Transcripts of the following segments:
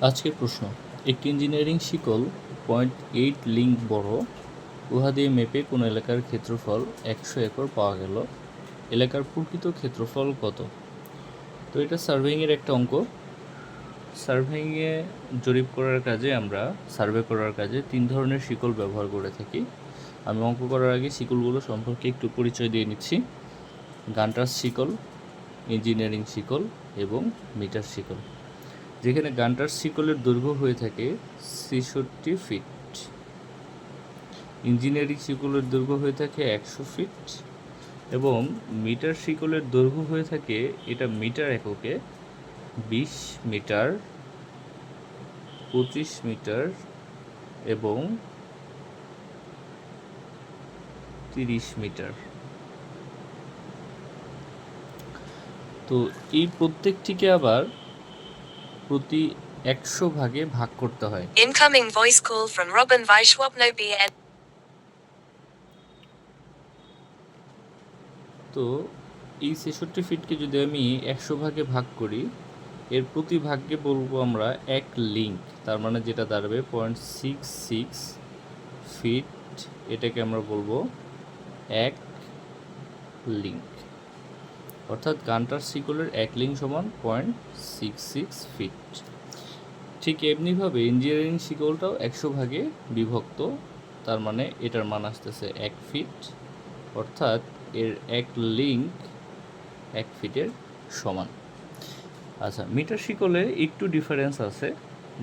আজকের প্রশ্ন, একটি ইঞ্জিনিয়ারিং শিকল 0.8 লিঙ্ক বড়, উহা দিয়ে মেপে কোনো এলাকার ক্ষেত্রফল 100 একর পাওয়া গেল। এলাকার প্রকৃত ক্ষেত্রফল কত? তো এটা সার্ভেইংয়ের একটা অঙ্ক। সার্ভেইংয়ে জরিপ করার কাজে আমরা সার্ভে করার কাজে 3 ধরনের শিকল ব্যবহার করে থাকি। আমি অঙ্ক করার আগে শিকলগুলো সম্পর্কে একটু পরিচয় দিয়ে নিচ্ছি। গান্টার্স শিকল, ইঞ্জিনিয়ারিং শিকল এবং মিটার শিকল। যেখানে গান্টার্স শিকলের দৈর্ঘ্য হয়ে থাকে 66 ফিট, ইঞ্জিনিয়ারিং শিকলের দৈর্ঘ্য হয়ে থাকে 100 ফিট এবং মিটার শিকলের দৈর্ঘ্য হয়ে থাকে, এটা মিটার এককে, 20 মিটার, 25 মিটার এবং 30 মিটার। তো এই প্রত্যেকটিকে আবার প্রতি 100 ভাগে ভাগ করতে হয়। Incoming voice call from Robin Vaishwapno BN. তো এই 66 ফিটকে যদি আমি 100 ভাগে ভাগ করি, এর প্রতি ভাগকে বলবো আমরা 1 লিঙ্ক, তার মানে যেটা দাঁড়াবে 0.66 ফিট, এটাকে আমরা বলবো 1 লিঙ্ক। অর্থাৎ গান্টার শিকলের 1 লিঙ্ক সমান 0.66 ফিট। ঠিক এমনিভাবে ইঞ্জিনিয়ারিং শিকলটাও 100 ভাগে বিভক্ত, তার মানে এটার মান আসতেছে 1 ফিট, অর্থাৎ এর 1 লিঙ্ক 1 ফিটের সমান। আচ্ছা, মিটার শিকলে একটু ডিফারেন্স আছে,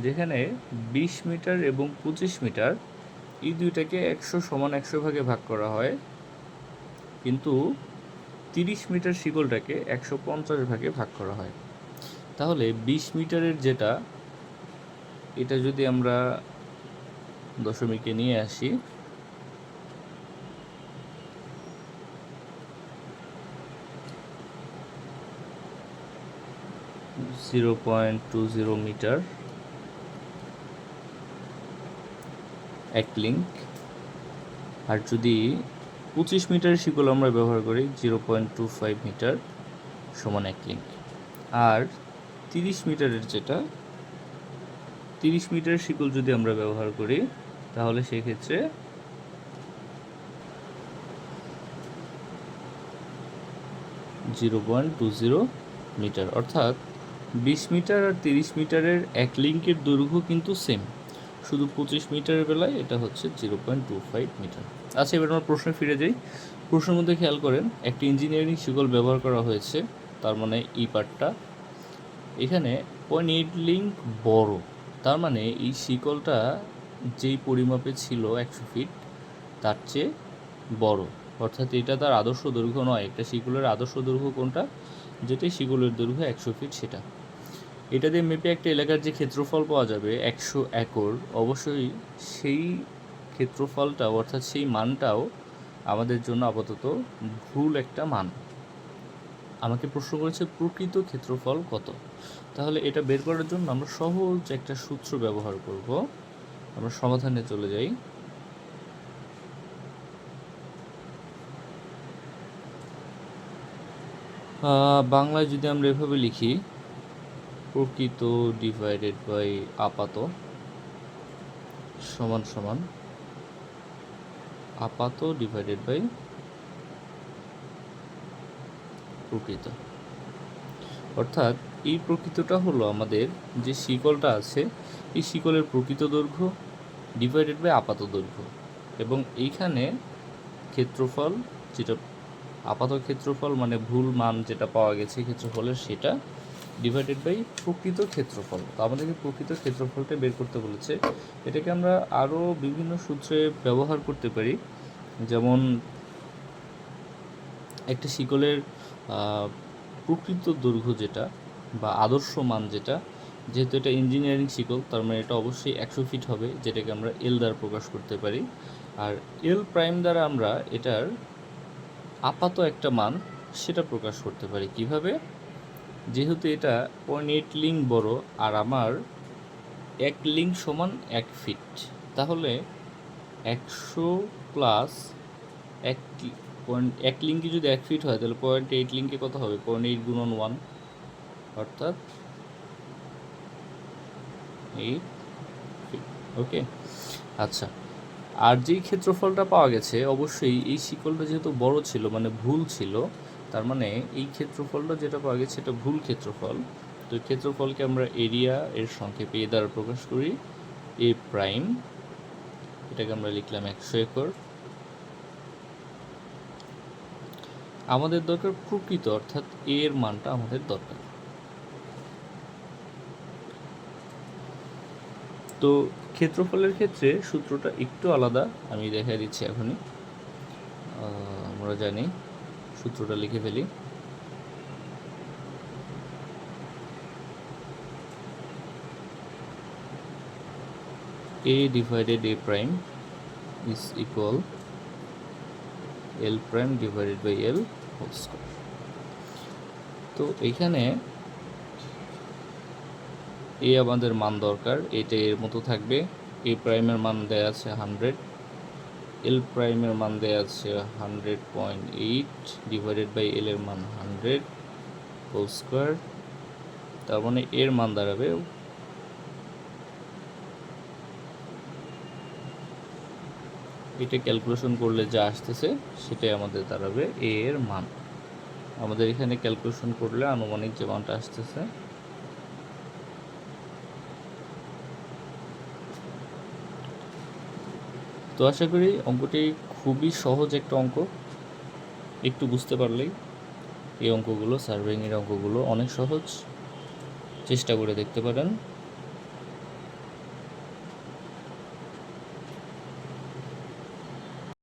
যেখানে 20 মিটার এবং 25 মিটার এই দুইটাকে 100 সমান 100 ভাগে ভাগ করা হয়, কিন্তু 30 মিটার শিকলটাকে 150 ভাগে ভাগ করা হয়। তাহলে 20 মিটারের যেটা, এটা যদি আমরা দশমিকে নিয়ে আসি, (0.20 মিটার 1 লিঙ্ক, আর যদি 25 মিটারের শিকল আমরা ব্যবহার করি 0.25 মিটার সমান 1 লিঙ্ক। আর 30 মিটারের যেটা, 30 মিটারের শিকল যদি আমরা ব্যবহার করি, তাহলে সেক্ষেত্রে 0.20 মিটার। অর্থাৎ 20 মিটার আর 30 মিটারের 1 লিঙ্কের দৈর্ঘ্য কিন্তু সেম, শুধু 25 মিটারের বেলায় এটা হচ্ছে 0.25 মিটার। আচ্ছা, এবার আমরা প্রশ্নে ফিরে যাই। প্রশ্নের মধ্যে খেয়াল করেন, একটি ইঞ্জিনিয়ারিং শিকল ব্যবহার করা হয়েছে, তার মানে এই পার্টটা এখানে 0.8 লিঙ্ক বড়, তার মানে এই শিকলটা যেই পরিমাপে ছিল 100 ফিট তার চেয়ে বড়, অর্থাৎ এটা তার আদর্শ দৈর্ঘ্য নয়। একটা শিকলের আদর্শ দৈর্ঘ্য কোনটা? যেটি শিকলের দৈর্ঘ্য 100 ফিট সেটা। এটা দিয়ে মেপে একটা এলাকার যে ক্ষেত্রফল পাওয়া যাবে 100 একর, অবশ্যই সেই ক্ষেত্রফলটাও অর্থাৎ সেই মানটাও আমাদের জন্য আপাতত ভুল একটা মান। আমাকে প্রশ্ন করেছে প্রকৃত ক্ষেত্রফল কত। তাহলে এটা বের করার জন্য আমরা সহজ একটা সূত্র ব্যবহার করব। আমরা সমাধানে চলে যাই। বাংলায় যদি আমরা এভাবে লিখি, প্রকৃত ডিভাইডেড বাই আপাত সমান সমান আপাত ডিভাইডেড বাই প্রকৃত। অর্থাৎ এই প্রকৃতটা হলো আমাদের যে শিকলটা আছে, এই শিকলের প্রকৃত দৈর্ঘ্য ডিভাইডেড বাই আপাত দৈর্ঘ্য, এবং এইখানে ক্ষেত্রফল, যেটা আপাত ক্ষেত্রফল মানে ভুল মান যেটা পাওয়া গেছে ক্ষেত্রফলের, সেটা ডিভাইডেড বাই প্রকৃত ক্ষেত্রফল। তো আমাদেরকে প্রকৃত ক্ষেত্রফলটা বের করতে বলেছে। এটাকে আমরা আরও বিভিন্ন সূত্রে ব্যবহার করতে পারি, যেমন একটা শিকলের প্রকৃত দৈর্ঘ্য যেটা বা আদর্শ মান যেটা, যেহেতু এটা ইঞ্জিনিয়ারিং শিকল, তার মানে এটা অবশ্যই 100 ফিট হবে, যেটাকে আমরা এল দ্বারা প্রকাশ করতে পারি। আর এল প্রাইম দ্বারা আমরা এটার আপাত একটা মান সেটা প্রকাশ করতে পারি। কিভাবে? যেহেতু এটা 0.8 লিঙ্ক বড় আর আমার 1 লিঙ্ক সমান 1 ফিট, তাহলে 100 প্লাস 1 লিঙ্কে যদি 1 ফিট হয়, তাহলে 0.8 লিঙ্কে কত হবে? 0.8 গুণন 1, অর্থাৎ 8 ফিট। ওকে, আচ্ছা। আর যেই ক্ষেত্রফলটা পাওয়া গেছে, অবশ্যই এই শিকলটা যেহেতু বড় ছিল মানে ভুল ছিল, তার মানে এই ক্ষেত্রফলটা যেটা পাওয়া গেছে এটা ভুল ক্ষেত্রফল। তো এই ক্ষেত্রফলকে আমরা এরিয়া এর সংক্ষেপে এ দ্বারা প্রকাশ করি, এ প্রাইম। এটাকে আমরা লিখলাম 100 একর। আমাদের দরকার প্রকৃত, অর্থাৎ এ এর মানটা আমাদের দরকার। তো ক্ষেত্রফলের ক্ষেত্রে সূত্রটা একটু আলাদা, আমি দেখাই দিচ্ছি এখনই। আমরা জানি, সূত্রটা লিখে ফেলি। a divided a prime is equal l prime divided by l whole square। তো এখানে এ আমাদের মান দরকার, এটা এর মতো থাকবে। এ প্রাইমের মান দেয়া আছে 100, এল প্রাইমের মান দেয়া আছে 100.8 ডিভাইডেড বাই এল এর মান 100 হোল স্কোয়ার। তার মানে এর মান দাঁড়াবে, এটা ক্যালকুলেশন করলে যা আসতেছে সেটাই আমাদের দাঁড়াবে এ এর মান। আমাদের এখানে ক্যালকুলেশন করলে আনুমানিক যে মানটা আসতেছে, তো আশা করি অঙ্কটি খুবই সহজ একটা অঙ্ক। একটু বুঝতে পারলেই এই অঙ্কগুলো, সার্ভেইংয়ের অঙ্কগুলো অনেক সহজ, চেষ্টা করে দেখতে পারেন।